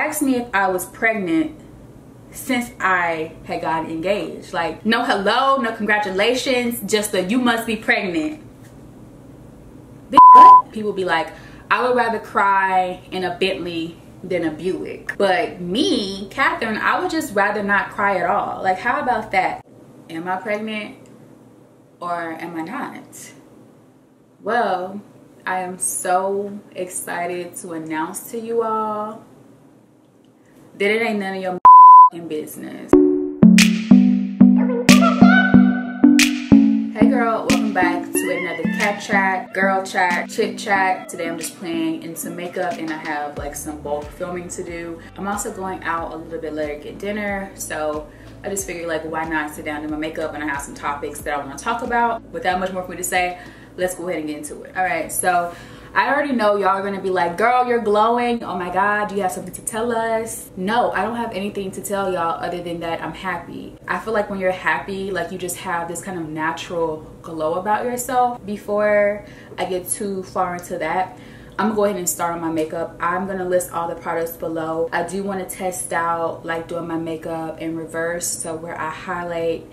asked me if I was pregnant since I had gotten engaged. Like, no hello, no congratulations, just a you must be pregnant. What? People be like, I would rather cry in a Bentley than a Buick. But me, Kathryn, I would just rather not cry at all. Like, how about that? Am I pregnant or am I not? Well, I am so excited to announce to you all that it ain't none of your business. Hey girl, welcome back to another cat chat, girl chat, chit chat. Today I'm just playing in some makeup and I have like some bulk filming to do. I'm also going out a little bit later to get dinner, so I just figured like why not sit down and do my makeup, and I have some topics that I want to talk about. Without much more for me to say, let's go ahead and get into it. All right, so I already know y'all are gonna be like, girl, you're glowing. Oh my God, do you have something to tell us? No, I don't have anything to tell y'all other than that I'm happy. I feel like when you're happy, like you just have this kind of natural glow about yourself. Before I get too far into that, I'm gonna go ahead and start on my makeup. I'm gonna list all the products below. I do wanna test out like doing my makeup in reverse, so where I highlight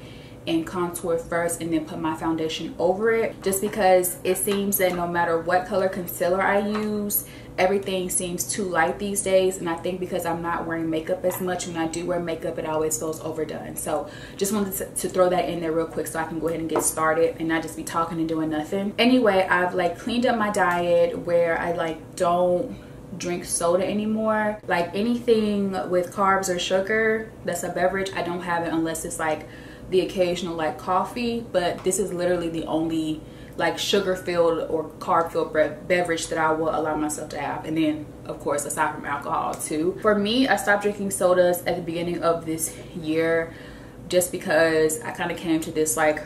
and contour first and then put my foundation over it, just because it seems that no matter what color concealer I use, everything seems too light these days. And I think because I'm not wearing makeup as much, when I do wear makeup, it always feels overdone. So just wanted to throw that in there real quick so I can go ahead and get started and not just be talking and doing nothing. Anyway, I've like cleaned up my diet where I like don't drink soda anymore. Like anything with carbs or sugar that's a beverage, I don't have it unless it's like the occasional like coffee, but this is literally the only like sugar filled or carb filled beverage that I will allow myself to have. And then of course aside from alcohol too. For me, I stopped drinking sodas at the beginning of this year just because I kind of came to this like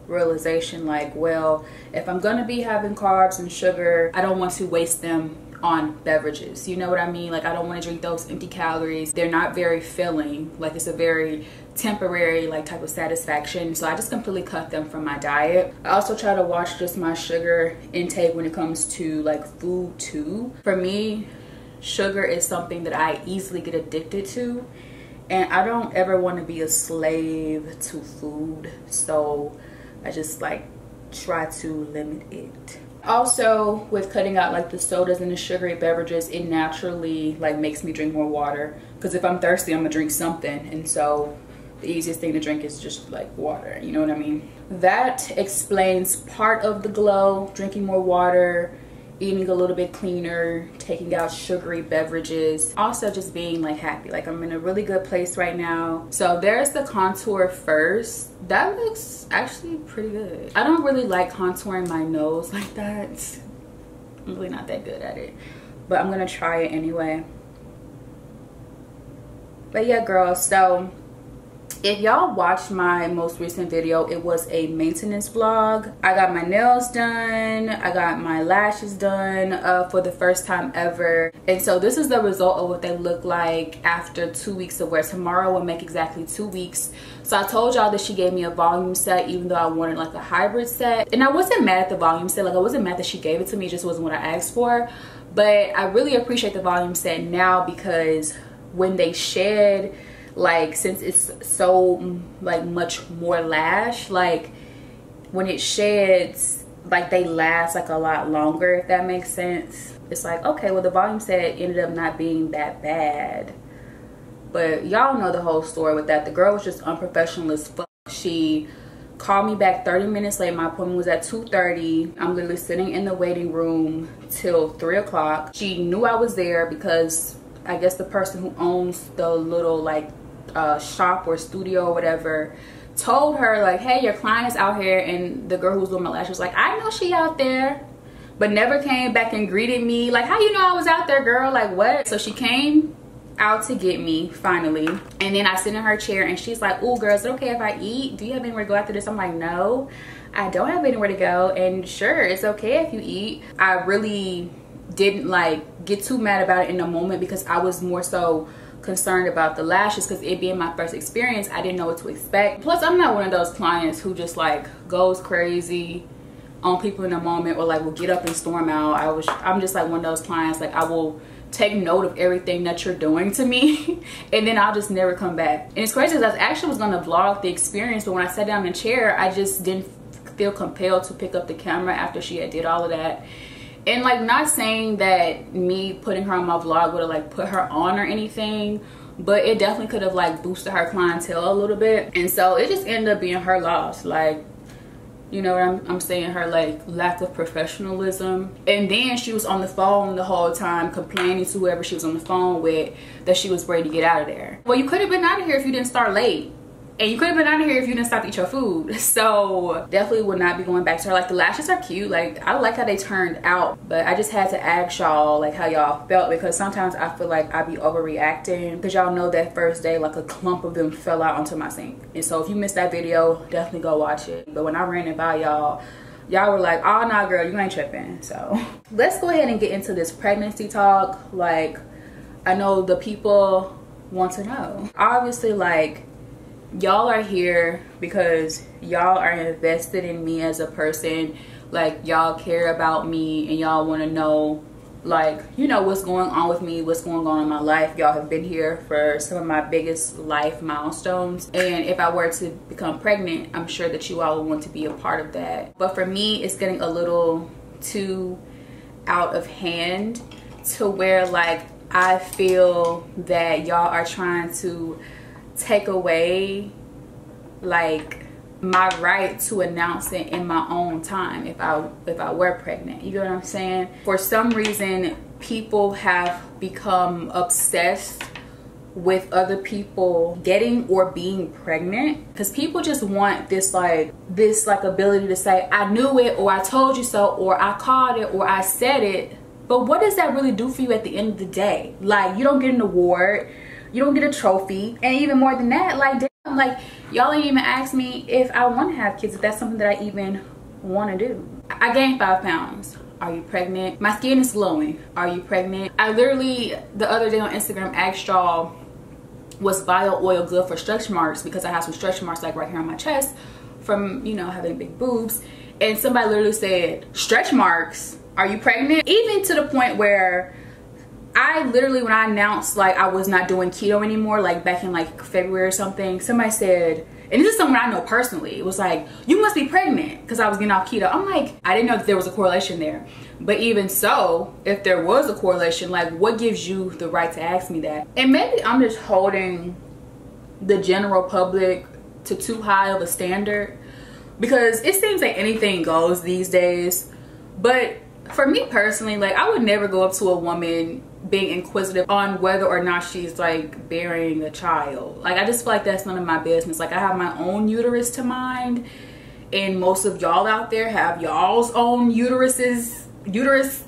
realization like, well, if I'm gonna be having carbs and sugar, I don't want to waste them on beverages, you know what I mean? Like I don't want to drink those empty calories. They're not very filling. Like it's a very temporary like type of satisfaction, so I just completely cut them from my diet. I also try to watch just my sugar intake when it comes to like food too. For me, sugar is something that I easily get addicted to, and I don't ever want to be a slave to food, so I just like try to limit it. Also, with cutting out like the sodas and the sugary beverages, it naturally like makes me drink more water, because if I'm thirsty, I'm gonna drink something, and so the easiest thing to drink is just like water, you know what I mean? That explains part of the glow: drinking more water, eating a little bit cleaner, taking out sugary beverages, also just being like happy. Like I'm in a really good place right now. So there's the contour first. That looks actually pretty good. I don't really like contouring my nose like that. I'm really not that good at it, but I'm gonna try it anyway. But yeah girl, so if y'all watched my most recent video, it was a maintenance vlog. I got my nails done, I got my lashes done for the first time ever, and so this is the result of what they look like after 2 weeks of wear. Tomorrow will make exactly 2 weeks. So I told y'all that she gave me a volume set, even though I wanted like a hybrid set, and I wasn't mad at the volume set. Like I wasn't mad that she gave it to me, it just wasn't what I asked for. But I really appreciate the volume set now, because when they shed, like since it's so like much more lash, like when it sheds, like they last like a lot longer, if that makes sense. It's like, okay, well the volume set ended up not being that bad, but y'all know the whole story with that. The girl was just unprofessional as fuck. She called me back 30 minutes late. My appointment was at 2:30. I'm literally sitting in the waiting room till 3 o'clock. She knew I was there because I guess the person who owns the little like shop or studio or whatever told her like, hey, your client is out here. And the girl who was doing my lashes was like, I know she out there, but never came back and greeted me. Like, how you know I was out there, girl? Like what? So she came out to get me finally, and then I sit in her chair and she's like, oh girl, is it okay if I eat? Do you have anywhere to go after this? I'm like, no, I don't have anywhere to go, and sure, it's okay if you eat. I really didn't like get too mad about it in the moment, because I was more so concerned about the lashes, because it being my first experience, I didn't know what to expect. Plus I'm not one of those clients who just like goes crazy on people in a moment, or like will get up and storm out. I'm just like one of those clients, like I will take note of everything that you're doing to me and then I'll just never come back. And it's crazy because I actually was gonna vlog the experience, but when I sat down in the chair, I just didn't feel compelled to pick up the camera after she had did all of that. And like, not saying that me putting her on my vlog would have like put her on or anything, but it definitely could have like boosted her clientele a little bit. And so it just ended up being her loss. Like, you know what I'm saying, her like lack of professionalism. And then she was on the phone the whole time complaining to whoever she was on the phone with that she was ready to get out of there. Well, you could have been out of here if you didn't start late. And you could have been out of here if you didn't stop to eat your food. So definitely would not be going back to her. Like, the lashes are cute. Like, I like how they turned out. But I just had to ask y'all like how y'all felt, because sometimes I feel like I be overreacting. Because y'all know that first day, like a clump of them fell out onto my sink. And so if you missed that video, definitely go watch it. But when I ran it by y'all, y'all were like, oh nah girl, you ain't tripping. So let's go ahead and get into this pregnancy talk. Like, I know the people want to know. Obviously, like, y'all are here because y'all are invested in me as a person. Like, y'all care about me and y'all want to know, like, you know, what's going on with me, what's going on in my life. Y'all have been here for some of my biggest life milestones, and if I were to become pregnant, I'm sure that you all would want to be a part of that. But for me, it's getting a little too out of hand to where, like, I feel that y'all are trying to take away like my right to announce it in my own time if I were pregnant. You know what I'm saying? For some reason, people have become obsessed with other people getting or being pregnant, because people just want this like ability to say, I knew it, or I told you so, or I called it, or I said it. But what does that really do for you at the end of the day? Like, you don't get an award, you don't get a trophy, and even more than that, like, damn, like, y'all ain't even asked me if I want to have kids, if that's something that I even want to do. I gained 5 pounds. Are you pregnant? My skin is glowing. Are you pregnant? I literally, the other day on Instagram, asked y'all, was bio oil good for stretch marks? Because I have some stretch marks like right here on my chest from, you know, having big boobs. And somebody literally said, stretch marks? Are you pregnant? Even to the point where I literally, when I announced like I was not doing keto anymore, like back in like February or something, somebody said, and this is someone I know personally, it was like, you must be pregnant, because I was getting off keto. I'm like, I didn't know that there was a correlation there. But even so, if there was a correlation, like, what gives you the right to ask me that? And maybe I'm just holding the general public to too high of a standard, because it seems like anything goes these days. But for me personally, like, I would never go up to a woman being inquisitive on whether or not she's like bearing a child. Like, I just feel like that's none of my business. Like, I have my own uterus to mind, and most of y'all out there have y'all's own uterus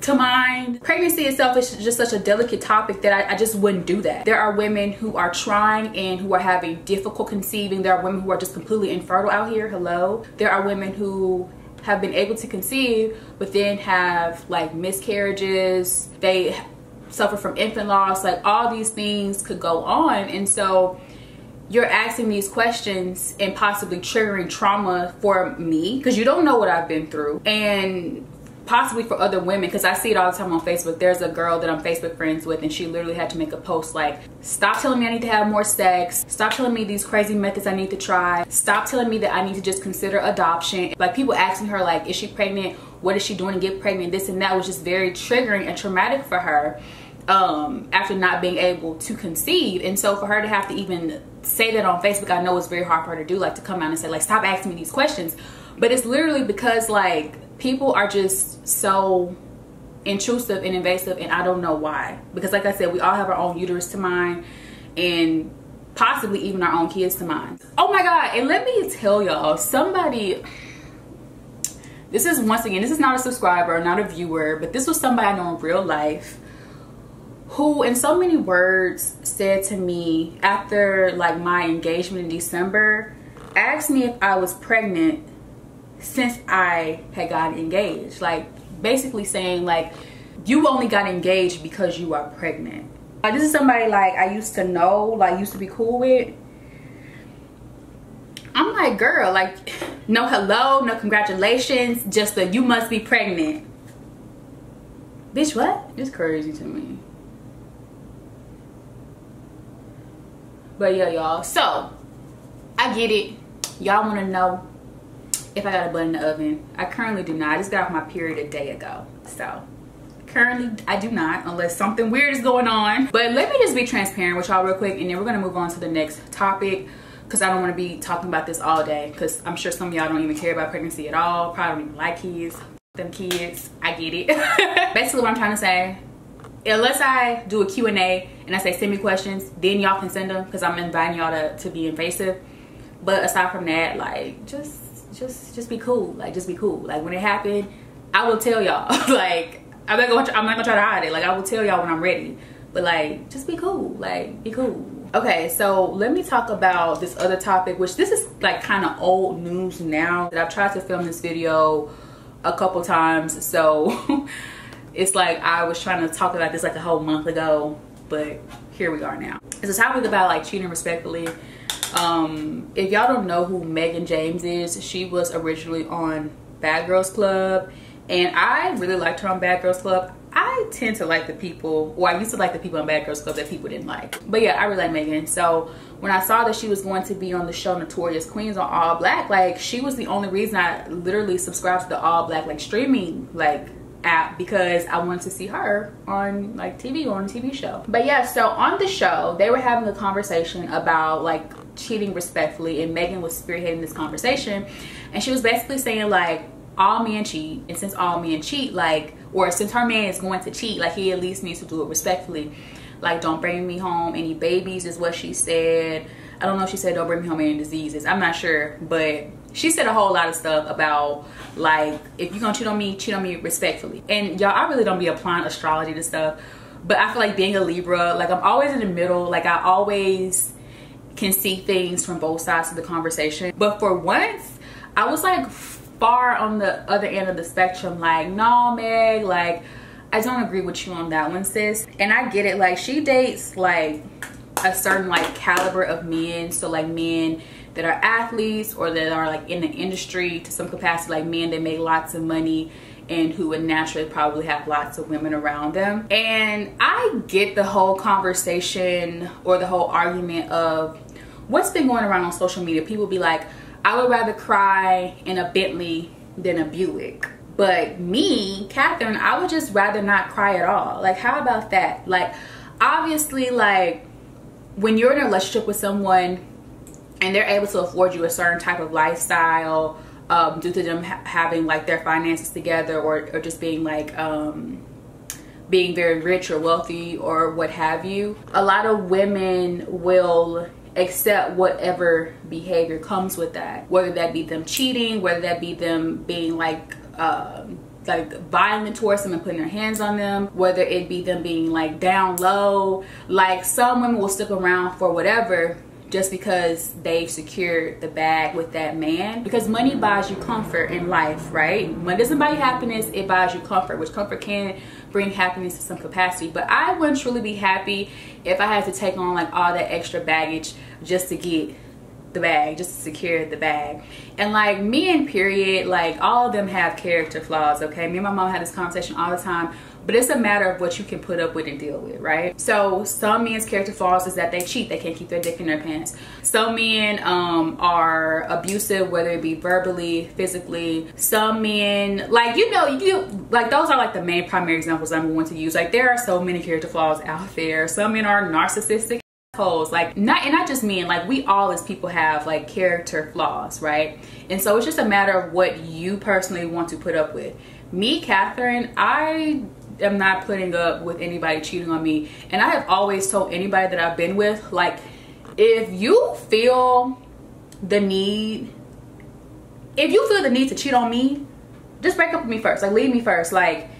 to mind. Pregnancy itself is just such a delicate topic that I just wouldn't do that. There are women who are trying and who are having difficult conceiving. There are women who are just completely infertile out here. Hello. There are women who have been able to conceive but then have like miscarriages. They suffer from infant loss. Like, all these things could go on. And so you're asking these questions and possibly triggering trauma for me, because you don't know what I've been through, and possibly for other women, because I see it all the time on Facebook. There's a girl that I'm Facebook friends with, and she literally had to make a post like, stop telling me I need to have more sex, stop telling me these crazy methods I need to try, stop telling me that I need to just consider adoption. Like, people asking her like, is she pregnant, what is she doing to get pregnant, this and that, was just very triggering and traumatic for her after not being able to conceive. And so for her to have to even say that on Facebook, I know it's very hard for her to do, like, to come out and say like, stop asking me these questions. But it's literally because like, people are just so intrusive and invasive, and I don't know why. Because like I said, we all have our own uterus to mind, and possibly even our own kids to mind. Oh my God, and let me tell y'all, somebody, this is, once again, this is not a subscriber, not a viewer, but this was somebody I know in real life who in so many words said to me after like my engagement in December, asked me if I was pregnant since I had gotten engaged. Like, basically saying like, you only got engaged because you are pregnant. Like, this is somebody like I used to know, like used to be cool with. I'm like, girl, like, no hello, no congratulations, just a you must be pregnant. Bitch, what? It's crazy to me. But yeah, y'all, so I get it. Y'all want to know if I got a butt in the oven. I currently do not. I just got off my period a day ago, so currently I do not, unless something weird is going on. But let me just be transparent with y'all real quick, and then we're gonna move on to the next topic, because I don't want to be talking about this all day, because I'm sure some of y'all don't even care about pregnancy at all, probably don't even like kids. Them kids, I get it. Basically what I'm trying to say, unless I do a Q&A and I say send me questions, then y'all can send them, because I'm inviting y'all to be invasive. But aside from that, like, just be cool. Like, just be cool. Like, when it happened, I will tell y'all. Like, I'm not gonna try to hide it. Like, I will tell y'all when I'm ready. But like, just be cool. Like, be cool. Okay, so let me talk about this other topic, which this is like kind of old news now. That I've tried to film this video a couple times, so it's like I was trying to talk about this like a whole month ago, but here we are now. It's a topic about like cheating respectfully. If y'all don't know who Megan James is, she was originally on Bad Girls Club, and I really liked her on Bad Girls Club. I tend to like the people, or I used to like the people on Bad Girls Club that people didn't like. But yeah, I really like Megan. So when I saw that she was going to be on the show Notorious Queens on All Black, like, she was the only reason I literally subscribed to the All Black like streaming like app, because I wanted to see her on like TV, or on a TV show. But yeah, so on the show they were having a conversation about like cheating respectfully, and Megan was spearheading this conversation, and she was basically saying like, all men cheat, and since all men cheat, like, or since her man is going to cheat, like, he at least needs to do it respectfully. Like, don't bring me home any babies is what she said. I don't know if she said don't bring me home any diseases, I'm not sure, but she said a whole lot of stuff about like, if you're gonna cheat on me respectfully. And y'all, I really don't be applying astrology to stuff, but I feel like being a Libra, like, I'm always in the middle. Like, I always can see things from both sides of the conversation. But for once, I was like far on the other end of the spectrum. Like, no, Meg, like, I don't agree with you on that one, sis. And I get it. Like, she dates like a certain like caliber of men, so like men that are athletes, or that are like in the industry to some capacity, like men that make lots of money and who would naturally probably have lots of women around them. And I get the whole conversation, or the whole argument of what's been going around on social media. People be like, I would rather cry in a Bentley than a Buick. But me, Kathryn, I would just rather not cry at all. Like, how about that? Like, obviously, like, when you're in a relationship with someone and they're able to afford you a certain type of lifestyle, due to them having like their finances together, or just being like being very rich or wealthy or what have you, a lot of women will accept whatever behavior comes with that, whether that be them cheating, whether that be them being like violent towards them and putting their hands on them, whether it be them being like down low. Like, some women will stick around for whatever, just because they've secured the bag with that man. Because money buys you comfort in life, right? Money doesn't buy you happiness, it buys you comfort, which comfort can bring happiness to some capacity. But I wouldn't truly be happy if I had to take on like all that extra baggage just to get the bag, just to secure the bag. And like, men, period, like, all of them have character flaws, okay? Me and my mom had this conversation all the time, but it's a matter of what you can put up with and deal with, right? So some men's character flaws is that they cheat, they can't keep their dick in their pants. Some men are abusive, whether it be verbally, physically. Some men, like, you know, like, those are like the main primary examples I'm going to use. Like, there are so many character flaws out there. Some men are narcissistic hoes, like, not just men, like, we all as people have like character flaws, right? And so it's just a matter of what you personally want to put up with. Me, Kathryn, I am not putting up with anybody cheating on me. And I have always told anybody that I've been with, like, if you feel the need to cheat on me, just break up with me first. Like, leave me first. Like,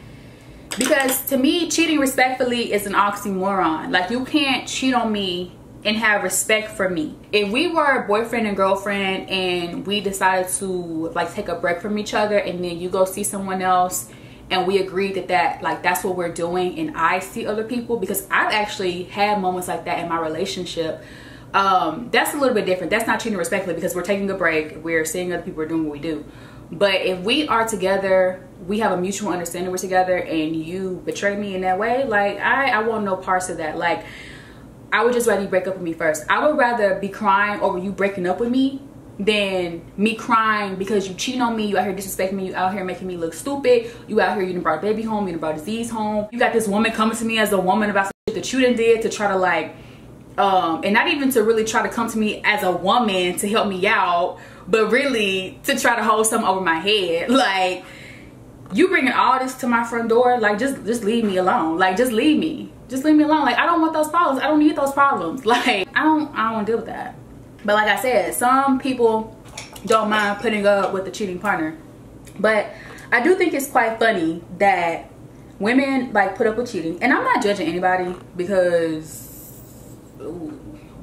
because to me, cheating respectfully is an oxymoron. Like, you can't cheat on me and have respect for me. If we were boyfriend and girlfriend and we decided to like take a break from each other, and then you go see someone else, and we agreed that like that's what we're doing, and I see other people, because I've actually had moments like that in my relationship, that's a little bit different. That's not cheating respectfully, because we're taking a break, we're seeing other people, are doing what we do. But if we are together, we have a mutual understanding, we're together, and you betray me in that way, like, I want no parts of that. Like, I would just rather you break up with me first. I would rather be crying over you breaking up with me than me crying because you cheating on me, you out here disrespecting me, you out here making me look stupid, you out here, you done brought a baby home, you done brought disease home, you got this woman coming to me as a woman about some shit that you done did to try to like, and not even to really try to come to me as a woman to help me out, but really to try to hold something over my head. Like, you bringing all this to my front door, like just leave me alone. Like, just leave me alone. Like, I don't want those problems. I don't need those problems. Like, I don't want to deal with that. But like I said, some people don't mind putting up with a cheating partner. But I do think it's quite funny that women like put up with cheating. And I'm not judging anybody because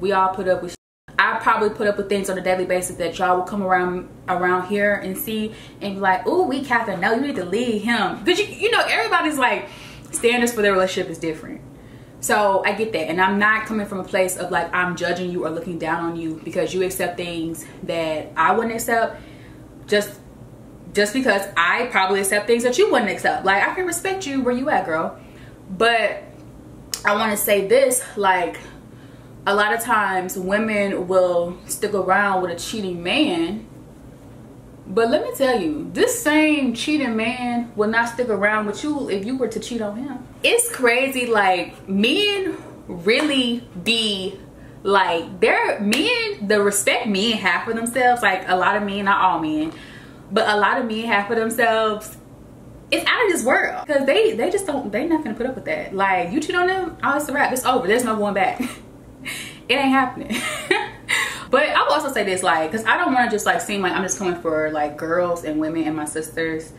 we all put up with shit. I probably put up with things on a daily basis that y'all will come around here and see and be like, ooh, we Kathryn, no, you need to leave him. Because you know, everybody's like, standards for their relationship is different. So I get that, and I'm not coming from a place of like I'm judging you or looking down on you because you accept things that I wouldn't accept, just because I probably accept things that you wouldn't accept. Like, I can respect you where you at, girl. But I want to say this, like, a lot of times women will stick around with a cheating man, but let me tell you, this same cheating man will not stick around with you if you were to cheat on him. It's crazy. Like, men really be like, the respect men have for themselves, like a lot of men, not all men, but a lot of men have for themselves, it's out of this world. Because they just don't, they not gonna put up with that. Like, you cheat on them, oh, it's a wrap, it's over, there's no going back. It ain't happening. But I will also say this, like, because I don't want to just like seem like I'm just coming for like girls and women and my sisters.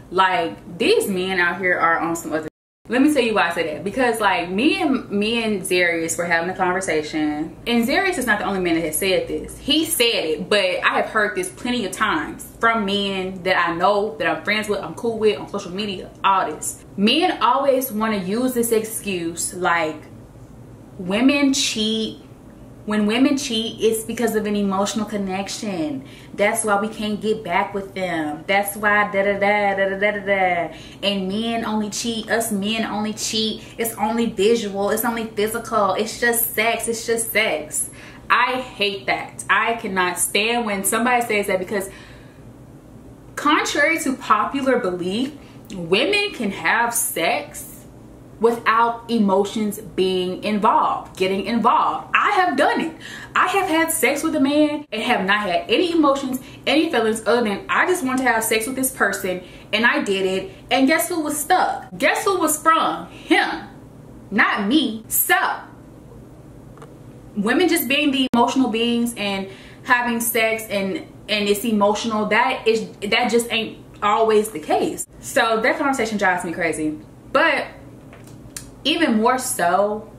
Like, these men out here are on some other. Let me tell you why I say that. Because like me and Zarius were having a conversation, and Zarius is not the only man that has said this. He said it, but I have heard this plenty of times from men that I know, that I'm friends with, I'm cool with, on social media, all this. Men always want to use this excuse like women cheat. When women cheat, it's because of an emotional connection. That's why we can't get back with them. That's why da-da-da. And men only cheat. Us men only cheat. It's only visual. It's only physical. It's just sex. It's just sex. I hate that. I cannot stand when somebody says that, because contrary to popular belief, women can have sex without emotions being involved, getting involved. I have done it. I have had sex with a man and have not had any emotions, any feelings, other than I just want to have sex with this person, and I did it, and guess who was stuck? Guess who was sprung? Him, not me. So women just being the emotional beings and having sex and it's emotional, that just ain't always the case. So that conversation drives me crazy. But even more so,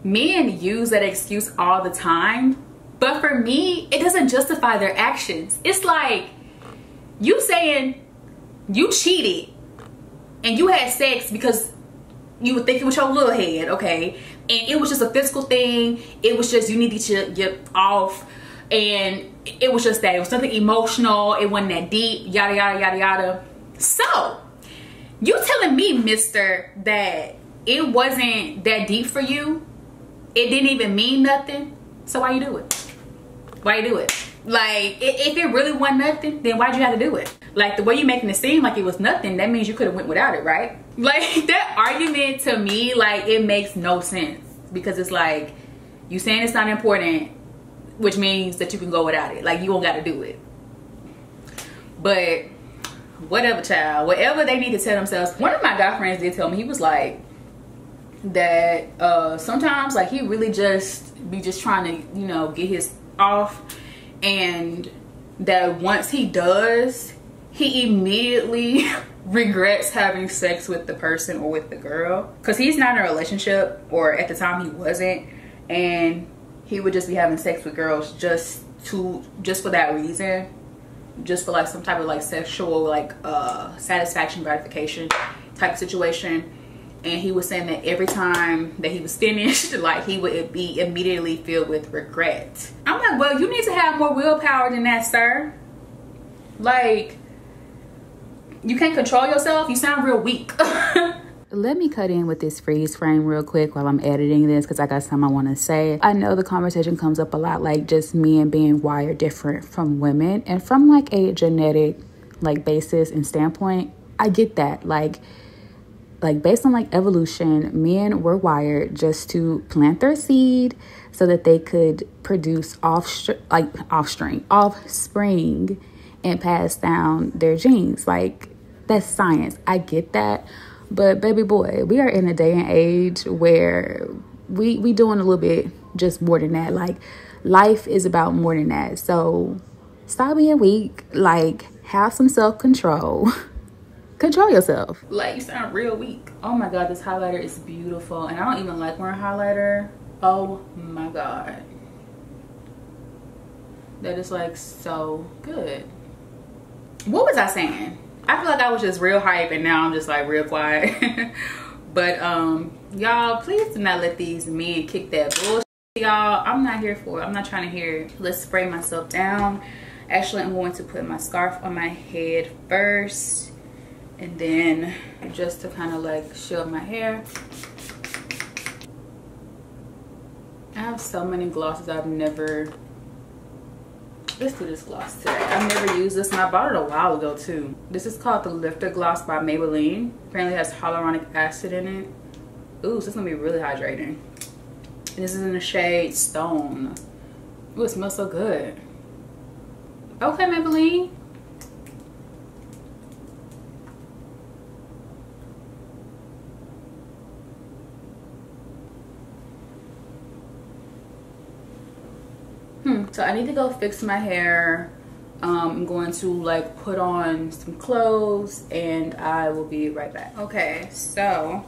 men use that excuse all the time, but for me, it doesn't justify their actions. It's like you saying you cheated and you had sex because you were thinking with your little head, okay, and it was just a physical thing, it was just you needed to get off, and it was just that, it was nothing emotional, it wasn't that deep, yada yada yada yada. So you telling me, mister, that it wasn't that deep for you, it didn't even mean nothing, so why you do it? Why you do it? Like, if it really wasn't nothing, then why'd you have to do it? Like, the way you making it seem like it was nothing, that means you could have went without it, right? Like, that argument to me, like, it makes no sense, because it's like, you saying it's not important, which means that you can go without it. Like, you don't gotta do it. But whatever, child, whatever they need to tell themselves. One of my guy friends did tell me, he was like, that sometimes like he really just be just trying to, you know, get his off, and that once he does, he immediately regrets having sex with the person or with the girl, because he's not in a relationship, or at the time he wasn't, and he would just be having sex with girls just for that reason, just for like some type of like sexual like satisfaction, gratification type situation. And he was saying that every time that he was finished, like, he would be immediately filled with regret. I'm like, well, you need to have more willpower than that, sir. Like, you can't control yourself. You sound real weak. Let me cut in with this freeze frame real quick while I'm editing this, because I got something I want to say. I know the conversation comes up a lot, like just men being wired different from women, and from like a genetic like basis and standpoint, I get that. Like based on like evolution, men were wired just to plant their seed so that they could produce offspring and pass down their genes. Like, that's science. I get that. But baby boy, we are in a day and age where we doing a little bit just more than that. Like, life is about more than that. So stop being weak. Like, have some self-control. Control yourself. Like, you sound real weak. Oh my god, this highlighter is beautiful. And I don't even like wearing highlighter. Oh my god. That is like so good. What was I saying? I feel like I was just real hype and now I'm just like real quiet. But y'all, please do not let these men kick that bullshit, y'all. I'm not here for it. I'm not trying to hear it. Let's spray myself down. Actually, I'm going to put my scarf on my head first, and then just to kind of like shield my hair. I have so many glosses I've never... Let's do this gloss today. I've never used this, and I bought it a while ago too. This is called the Lifter Gloss by Maybelline. Apparently it has hyaluronic acid in it. Ooh, so this is gonna be really hydrating. And this is in the shade Stone. Ooh, it smells so good. Okay, Maybelline. So I need to go fix my hair. I'm going to like put on some clothes and I will be right back. Okay, so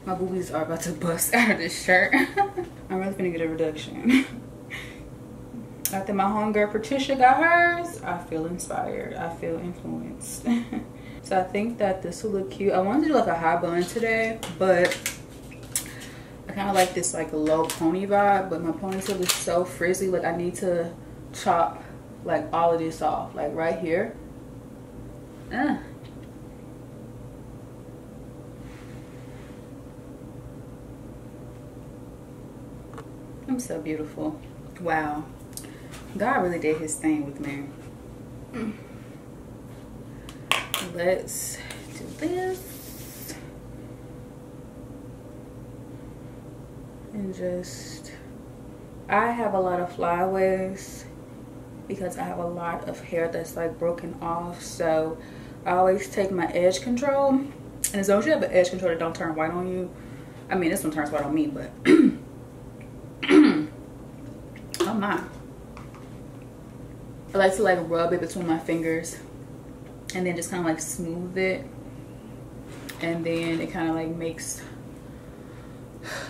my boobies are about to bust out of this shirt. I'm really gonna get a reduction. After my homegirl Patricia got hers, I feel inspired. I feel influenced. So I think that this will look cute. I wanted to do like a high bun today, but I kind of like this like low pony vibe, but my ponytail is so frizzy. Like, I need to chop like all of this off, like right here. I'm so beautiful. Wow, God really did his thing with me. Let's do this. And just, I have a lot of flyaways because I have a lot of hair that's like broken off, so I always take my edge control, and as long as you have an edge control that don't turn white on you. I mean, this one turns white on me, but oh my, I like to like rub it between my fingers and then just kind of like smooth it, and then it kind of like makes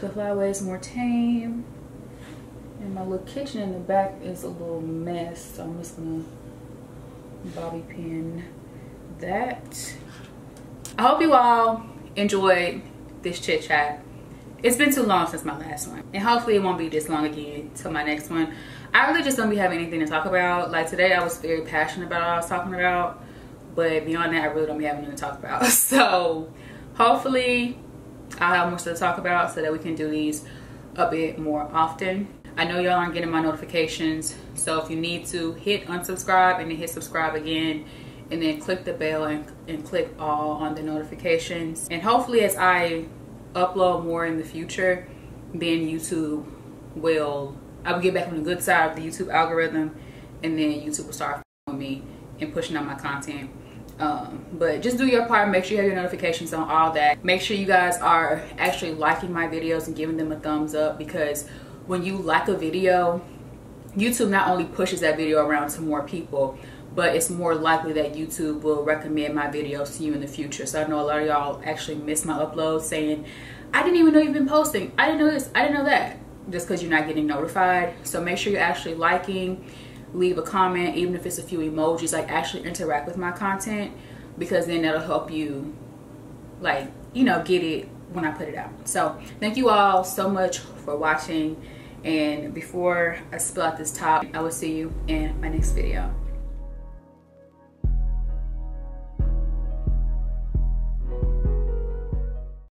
the flyaways more tame. And my little kitchen in the back is a little mess, so I'm just gonna bobby pin that. I hope you all enjoyed this chit chat. It's been too long since my last one, and hopefully it won't be this long again till my next one. I really just don't be having anything to talk about. Like today I was very passionate about what I was talking about, but beyond that I really don't be having anything to talk about. So hopefully I'll have more stuff to talk about so that we can do these a bit more often. I know y'all aren't getting my notifications, so if you need to, hit unsubscribe and then hit subscribe again, and then click the bell and click all on the notifications. And hopefully as I upload more in the future, then YouTube I will get back on the good side of the YouTube algorithm, and then YouTube will start with me and pushing out my content. But just do your part. Make sure you have your notifications on, all that. Make sure you guys are actually liking my videos and giving them a thumbs up, because when you like a video, YouTube not only pushes that video around to more people, but it's more likely that YouTube will recommend my videos to you in the future. So I know a lot of y'all actually miss my uploads saying, I didn't even know you've been posting. I didn't know this, I didn't know that, just because you're not getting notified. So make sure you're actually liking, leave a comment, even if it's a few emojis, like actually interact with my content, because then that'll help you, like, you know, get it when I put it out. So thank you all so much for watching, and before I spill out this top, I will see you in my next video.